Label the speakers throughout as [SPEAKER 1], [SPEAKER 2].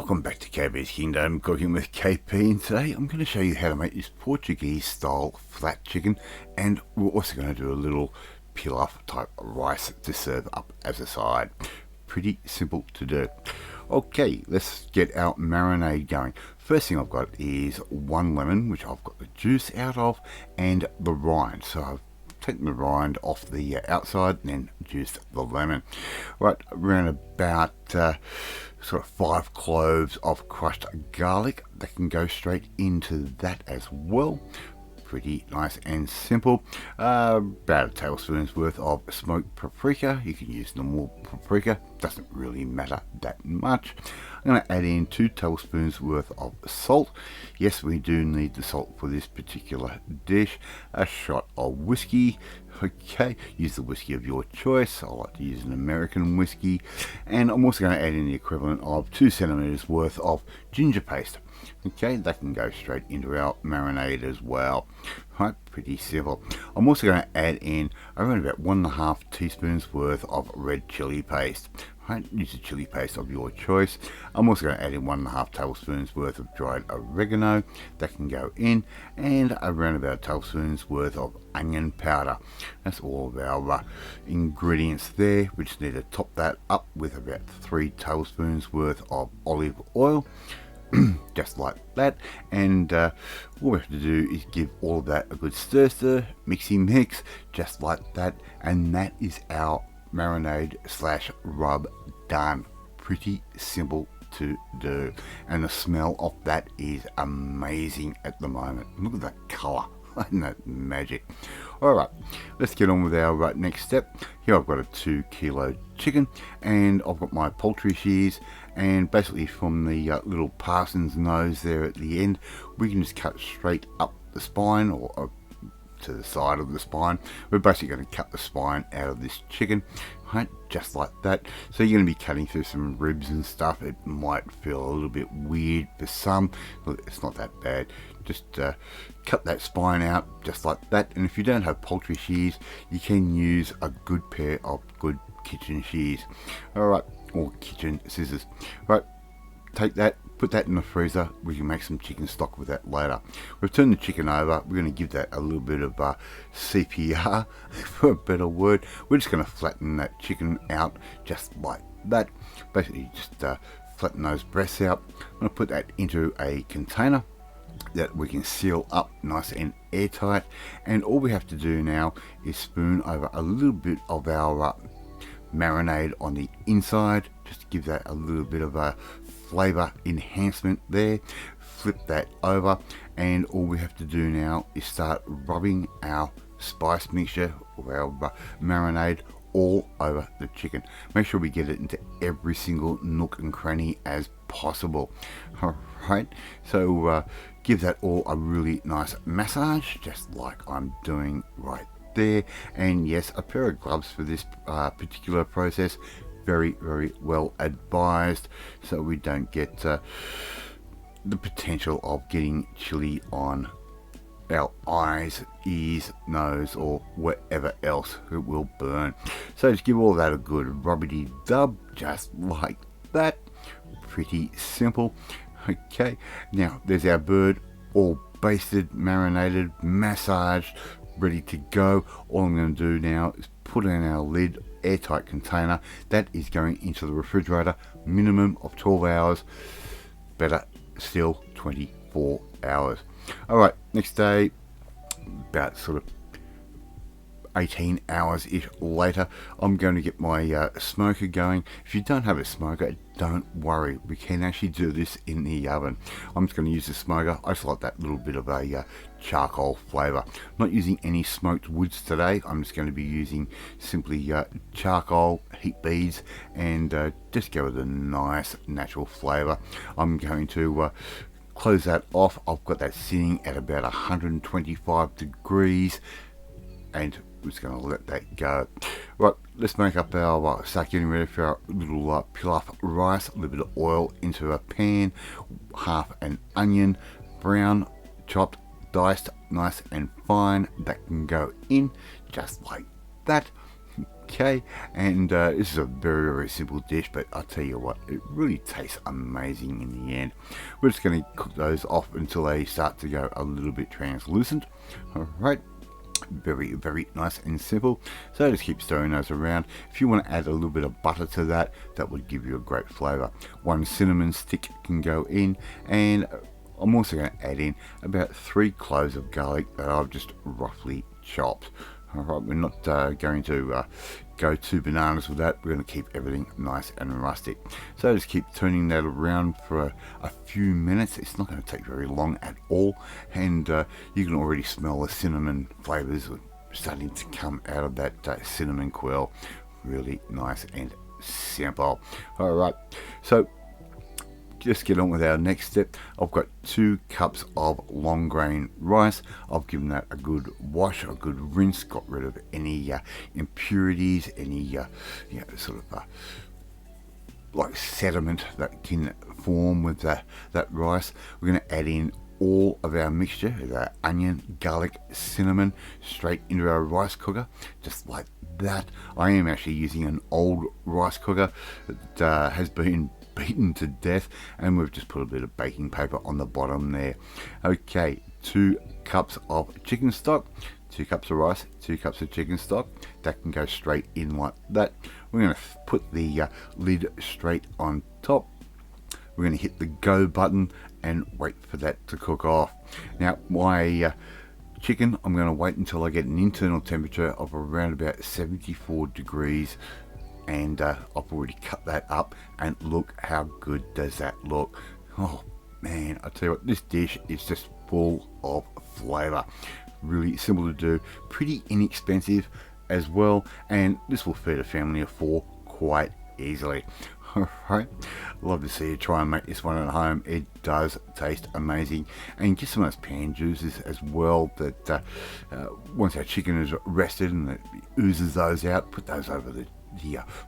[SPEAKER 1] Welcome back to KP's Kingdom, cooking with KP, and today I'm going to show you how to make this Portuguese style flat chicken, and we're also going to do a little pilaf type rice to serve up as a side. Pretty simple to do. Okay, let's get our marinade going. First thing I've got is 1 lemon, which I've got the juice out of, and the rind. So I've taken the rind off the outside and then juiced the lemon. Right, around about sort of 5 cloves of crushed garlic that can go straight into that as well. Pretty nice and simple. About a tablespoon's worth of smoked paprika. You can use normal paprika, doesn't really matter that much. I'm going to add in 2 tablespoons worth of salt. Yes, we do need the salt for this particular dish. A shot of whiskey. Okay, use the whiskey of your choice. I like to use an American whiskey. And I'm also going to add in the equivalent of 2 centimeters worth of ginger paste. Okay, that can go straight into our marinade as well. Right, pretty simple. I'm also going to add in around about 1.5 teaspoons worth of red chili paste. Right, use a chili paste of your choice. I'm also going to add in 1.5 tablespoons worth of dried oregano. That can go in, and around about a tablespoon's worth of onion powder. That's all of our ingredients there. We just need to top that up with about 3 tablespoons worth of olive oil. Just like that, and all we have to do is give all of that a good stir, mixy mix, just like that, and that is our marinade slash rub done. Pretty simple to do, and the smell of that is amazing at the moment. Look at that color. Isn't that magic? Alright, let's get on with our next step. Here I've got a 2 kilo chicken, and I've got my poultry shears, and basically from the little parson's nose there at the end, we can just cut straight up the spine, or to the side of the spine. We're basically going to cut the spine out of this chicken, right, just like that. So you're going to be cutting through some ribs and stuff. It might feel a little bit weird for some. It's not that bad. Just cut that spine out just like that. And if you don't have poultry shears, you can use a good pair of good kitchen shears, alright, or kitchen scissors. Right, take that, put that in the freezer. We can make some chicken stock with that later. We've turned the chicken over. We're going to give that a little bit of CPR, for a better word. We're just going to flatten that chicken out just like that. Basically just flatten those breasts out. I'm going to put that into a container that we can seal up nice and airtight, and all we have to do now is spoon over a little bit of our marinade on the inside, just to give that a little bit of a flavor enhancement there. Flip that over, and all we have to do now is start rubbing our spice mixture or our marinade all over the chicken. Make sure we get it into every single nook and cranny as possible. Alright, so give that all a really nice massage, just like I'm doing right there. And yes, a pair of gloves for this particular process. Very, very well advised, so we don't get the potential of getting chili on our eyes, ears, nose, or wherever else. It will burn. So just give all that a good rubbity dub, just like that. Pretty simple. Okay, now there's our bird, all basted, marinated, massaged, ready to go. All I'm going to do now is put in our lid, airtight container. That is going into the refrigerator, minimum of 12 hours, better still 24 hours. Alright, next day, about sort of 18 hours-ish later, I'm going to get my smoker going. If you don't have a smoker, don't worry, we can actually do this in the oven. I'm just going to use the smoker. I just like that little bit of a charcoal flavor. I'm not using any smoked woods today. I'm just going to be using simply charcoal, heat beads, and just go with a nice natural flavor. I'm going to close that off. I've got that sitting at about 125 degrees, and we're just going to let that go. Right, let's make up our start getting ready for our little pilaf rice. A little bit of oil into a pan, half an onion, brown, chopped, diced, nice and fine. That can go in just like that. Okay, and this is a very simple dish, but I'll tell you what, it really tastes amazing in the end. We're just going to cook those off until they start to go a little bit translucent. Alright, very nice and simple. So just keep stirring those around. If you want to add a little bit of butter to that, that would give you a great flavour. 1 cinnamon stick can go in, and I'm also going to add in about 3 cloves of garlic that I've just roughly chopped. Alright, we're not going to go too bananas with that. We're going to keep everything nice and rustic. So just keep turning that around for a few minutes. It's not going to take very long at all, and you can already smell the cinnamon flavours starting to come out of that cinnamon quail. Really nice and simple. Alright, so just get on with our next step. I've got 2 cups of long grain rice. I've given that a good wash, a good rinse, got rid of any impurities, any sort of like sediment that can form with that rice. We're going to add in all of our mixture, our onion, garlic, cinnamon, straight into our rice cooker, just like that. I am actually using an old rice cooker that has been beaten to death, and we've just put a bit of baking paper on the bottom there. Okay, 2 cups of chicken stock, 2 cups of rice, 2 cups of chicken stock. That can go straight in like that. We're going to put the lid straight on top. We're going to hit the go button and wait for that to cook off. Now my chicken, I'm going to wait until I get an internal temperature of around about 74 degrees, and I've already cut that up, and look how good does that look. Oh man, I tell you what, this dish is just full of flavour. Really simple to do, pretty inexpensive as well, and this will feed a family of 4 quite easily. Alright, love to see you try and make this one at home. It does taste amazing, and get some of those pan juices as well, that once our chicken is rested and it oozes those out, put those over the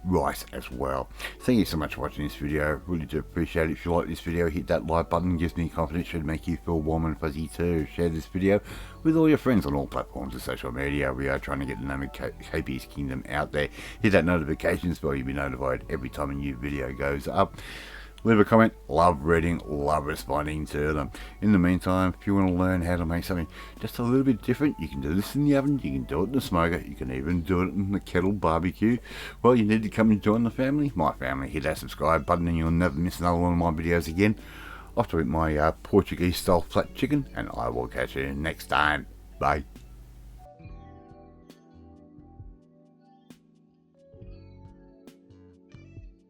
[SPEAKER 1] rice as well. Thank you so much for watching this video. Really do appreciate it. If you like this video, hit that like button. Gives me confidence, should make you feel warm and fuzzy too. Share this video with all your friends on all platforms of social media. We are trying to get the name of KP's Kingdom out there. Hit that notifications bell, you'll be notified every time a new video goes up. Leave a comment. Love reading, love responding to them. In the meantime, if you want to learn how to make something just a little bit different, you can do this in the oven, you can do it in the smoker, you can even do it in the kettle barbecue. Well, you need to come and join the family, my family. Hit that subscribe button and you'll never miss another one of my videos again. Off to eat my Portuguese style flat chicken, and I will catch you next time. Bye.